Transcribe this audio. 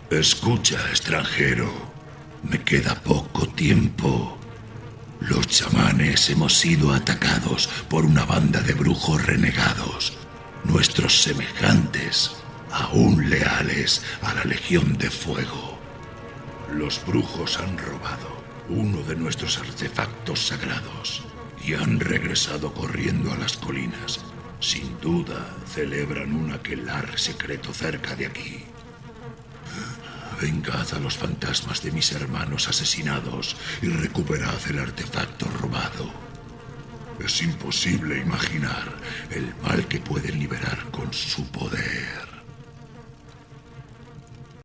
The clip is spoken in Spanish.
Escucha, extranjero. Me queda poco tiempo. Los chamanes hemos sido atacados por una banda de brujos renegados. Nuestros semejantes, aún leales a la Legión de Fuego. Los brujos han robado uno de nuestros artefactos sagrados y han regresado corriendo a las colinas. Sin duda, celebran un aquelarre secreto cerca de aquí. Vengad a los fantasmas de mis hermanos asesinados y recuperad el artefacto robado. Es imposible imaginar el mal que pueden liberar con su poder.